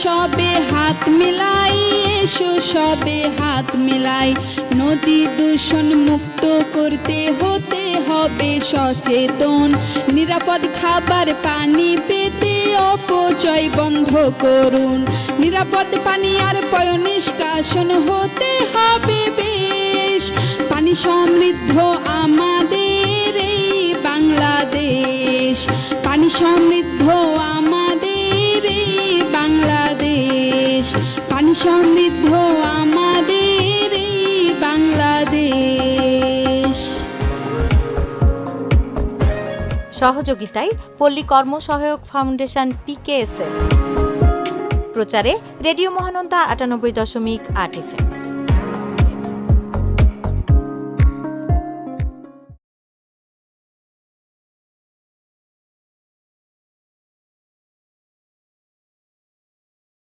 সবে হাত মিলাই, এসো সবে হাত মিলাই। নদী দূষণ মুক্ত করতে হতে হবে সচেতন। নিরাপদ খাবার পানি পেতে অপচয় বন্ধ করুন। নিরাপদ পানি আর পয় নিষ্কাশন হতে হবে বেশ। পানি সমৃদ্ধ আমাদের এই বাংলাদেশ, পানি সমৃদ্ধ আমাদের এই বাংলাদেশ, পানি সমৃদ্ধ আমাদের এই বাংলাদেশ। সহযোগিতায় পল্লী কর্মসহায়ক ফাউন্ডেশন PKSF। প্রচারে রেডিও মহানন্দা ৯৮.৮ FM।